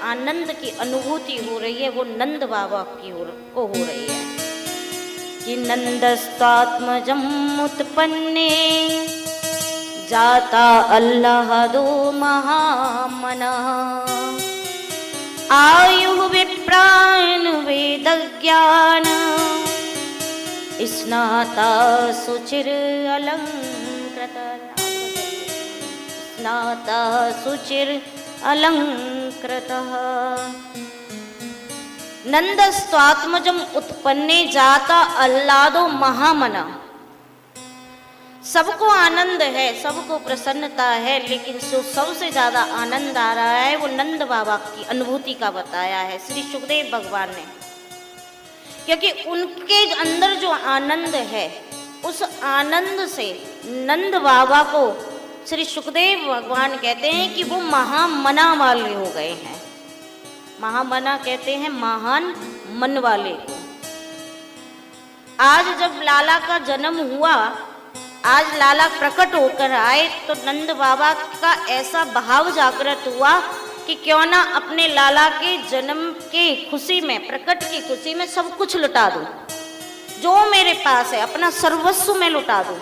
आनंद की अनुभूति हो रही है वो नंद बाबा को हो रही है कि नंदस्तात्मजम उत्पन्ने जाता अल्लाहदो महामना आयु विप्राण वेद ज्ञान स्नाता सुचिर अलंकृत स्नाता सुचिर अलंकृतः नंदस्त्वात्मजम उत्पन्ने जाता अल्लादो महामना। सबको आनंद है, सबको प्रसन्नता है, लेकिन जो सबसे ज्यादा आनंद आ रहा है वो नंद बाबा की अनुभूति का बताया है श्री सुखदेव भगवान ने, क्योंकि उनके अंदर जो आनंद है उस आनंद से नंद बाबा को श्री सुखदेव भगवान कहते हैं कि वो महामना वाले हो गए हैं। महामना कहते हैं महान मन वाले को। आज जब लाला का जन्म हुआ, आज लाला प्रकट होकर आए, तो नंद बाबा का ऐसा भाव जागृत हुआ कि क्यों ना अपने लाला के जन्म के खुशी में, प्रकट की खुशी में सब कुछ लुटा दूं, जो मेरे पास है अपना सर्वस्व में लुटा दूं।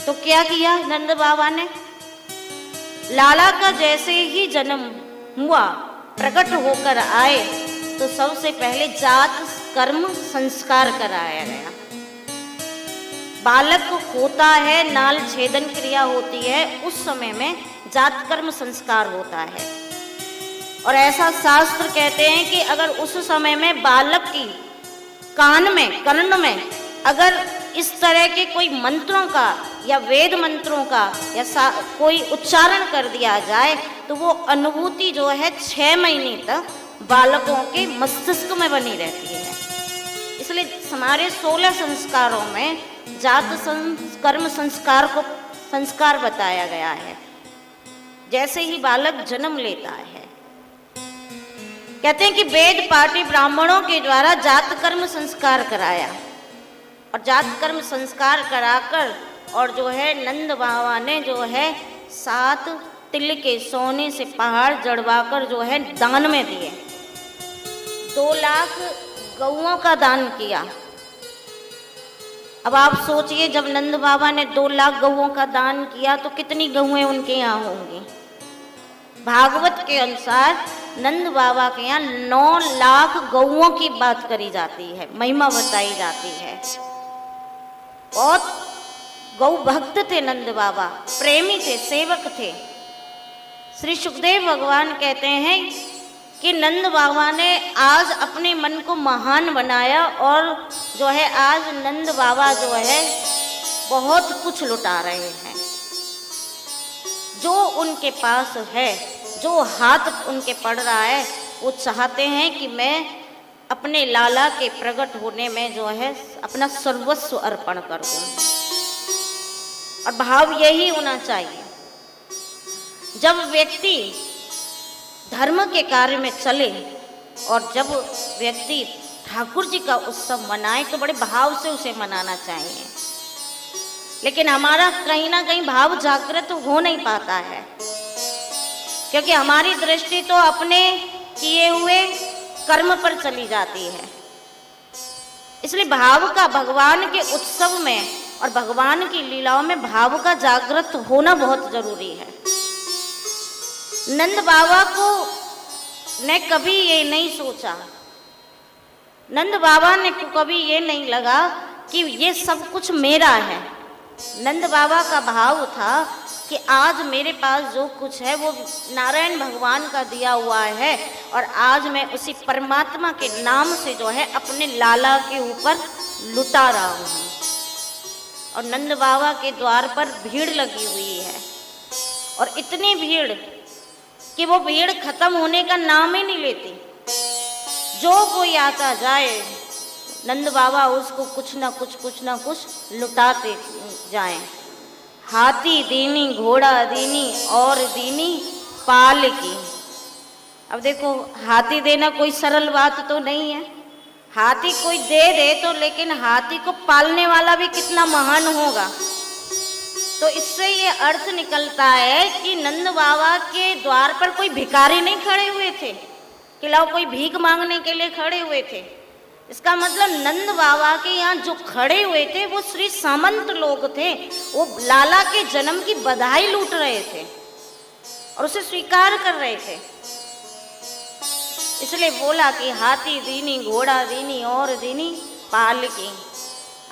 तो क्या किया नंद बाबा ने? लाला का जैसे ही जन्म हुआ, प्रकट होकर आए, तो सबसे पहले जात कर्म संस्कार कराया गया। बालक होता है, नाल छेदन क्रिया होती है, उस समय में जात कर्म संस्कार होता है। और ऐसा शास्त्र कहते हैं कि अगर उस समय में बालक की कान में, कर्ण में अगर इस तरह के कोई मंत्रों का या वेद मंत्रों का या कोई उच्चारण कर दिया जाए तो वो अनुभूति जो है 6 महीने तक बालकों के मस्तिष्क में बनी रहती है। इसलिए हमारे 16 संस्कारों में जात कर्म संस्कार बताया गया है। जैसे ही बालक जन्म लेता है, कहते हैं कि वेद पाठी ब्राह्मणों के द्वारा जात कर्म संस्कार कराया, और जात कर्म संस्कार कराकर और जो है नंद बाबा ने जो है 7 तिल के सोने से पहाड़ जड़वाकर जो है दान में दिए। 2 लाख गौओं का दान किया। अब आप सोचिए, जब नंद बाबा ने 2 लाख गौओं का दान किया तो कितनी गौएं उनके यहाँ होंगी। भागवत के अनुसार नंद बाबा के यहाँ 9 लाख गौओं की बात करी जाती है, महिमा बताई जाती है। बहुत गौ भक्त थे नंद बाबा, प्रेमी थे, सेवक थे। श्री सुखदेव भगवान कहते हैं कि नंद बाबा ने आज अपने मन को महान बनाया, और जो है आज नंद बाबा जो है बहुत कुछ लुटा रहे हैं। जो उनके पास है, जो हाथ उनके पड़ रहा है, वो चाहते हैं कि मैं अपने लाला के प्रकट होने में जो है अपना सर्वस्व अर्पण कर दूं। और भाव यही होना चाहिए। जब व्यक्ति धर्म के कार्य में चले और जब व्यक्ति ठाकुर जी का उत्सव मनाए तो बड़े भाव से उसे मनाना चाहिए। लेकिन हमारा कहीं ना कहीं भाव जागृत हो नहीं पाता है, क्योंकि हमारी दृष्टि तो अपने किए हुए कर्म पर चली जाती है। इसलिए भाव का भगवान के उत्सव में और भगवान की लीलाओं में भाव का जागृत होना बहुत जरूरी है। नंद बाबा को ने कभी ये नहीं सोचा, नंद बाबा ने कभी ये नहीं लगा कि ये सब कुछ मेरा है। नंद बाबा का भाव था कि आज मेरे पास जो कुछ है वो नारायण भगवान का दिया हुआ है, और आज मैं उसी परमात्मा के नाम से जो है अपने लाला के ऊपर लुटा रहा हूँ। और नंद बाबा के द्वार पर भीड़ लगी हुई है, और इतनी भीड़ कि वो भीड़ खत्म होने का नाम ही नहीं लेती। जो कोई आता जाए, नंद बाबा उसको कुछ ना कुछ लुटाते जाएं। हाथी दीनी, घोड़ा दीनी और दीनी पाल की। अब देखो, हाथी देना कोई सरल बात तो नहीं है। हाथी कोई दे दे तो, लेकिन हाथी को पालने वाला भी कितना महान होगा। तो इससे ये अर्थ निकलता है कि नंद बाबा के द्वार पर कोई भिखारी नहीं खड़े हुए थे कि लाओ कोई भीख मांगने के लिए खड़े हुए थे। इसका मतलब नंद बाबा के यहाँ जो खड़े हुए थे वो श्री सामंत लोग थे, वो लाला के जन्म की बधाई लूट रहे थे और उसे स्वीकार कर रहे थे। इसलिए बोला कि हाथी दीनी, घोड़ा दीनी और दीनी पाल की।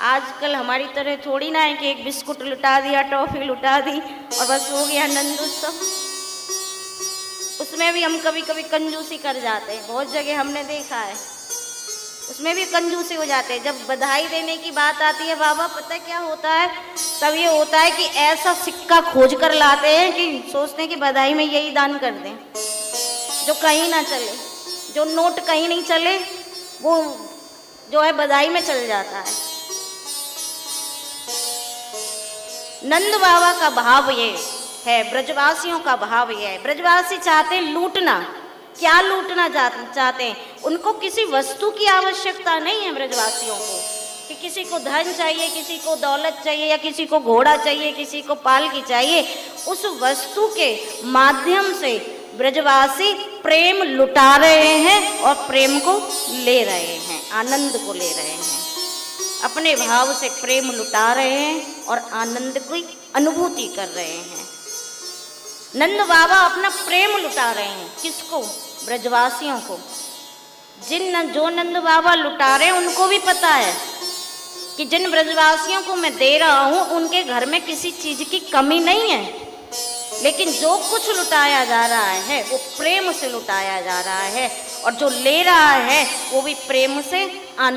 आजकल हमारी तरह थोड़ी ना है कि एक बिस्कुट लुटा दिया, टॉफी लुटा दी और बस हो गया नंद उत्सव। उसमें भी हम कभी कभी कंजूसी कर जाते हैं, बहुत जगह हमने देखा है, उसमें भी कंजूसी हो जाते हैं। जब बधाई देने की बात आती है बाबा, पता है क्या होता है? तब ये होता है कि ऐसा सिक्का खोज कर लाते हैं कि सोचते हैं कि बधाई में यही दान कर दें जो कहीं ना चले, जो नोट कहीं नहीं चले वो जो है बधाई में चल जाता है। नंद बाबा का भाव ये है, ब्रजवासियों का भाव ये है। ब्रजवासी चाहते हैं लूटना। क्या लूटना चाहते हैं? उनको किसी वस्तु की आवश्यकता नहीं है ब्रजवासियों को कि किसी को धन चाहिए, किसी को दौलत चाहिए, या किसी को घोड़ा चाहिए, किसी को पालकी चाहिए। उस वस्तु के माध्यम से ब्रजवासी प्रेम लुटा रहे हैं और प्रेम को ले रहे हैं, आनंद को ले रहे हैं। अपने भाव से प्रेम लुटा रहे हैं और आनंद की अनुभूति कर रहे हैं। नंद बाबा अपना प्रेम लुटा रहे हैं। किसको? ब्रजवासियों को। जो नंद बाबा लुटा रहे हैं उनको भी पता है कि जिन ब्रजवासियों को मैं दे रहा हूं उनके घर में किसी चीज की कमी नहीं है, लेकिन जो कुछ लुटाया जा रहा है वो प्रेम से लुटाया जा रहा है और जो ले रहा है वो भी प्रेम से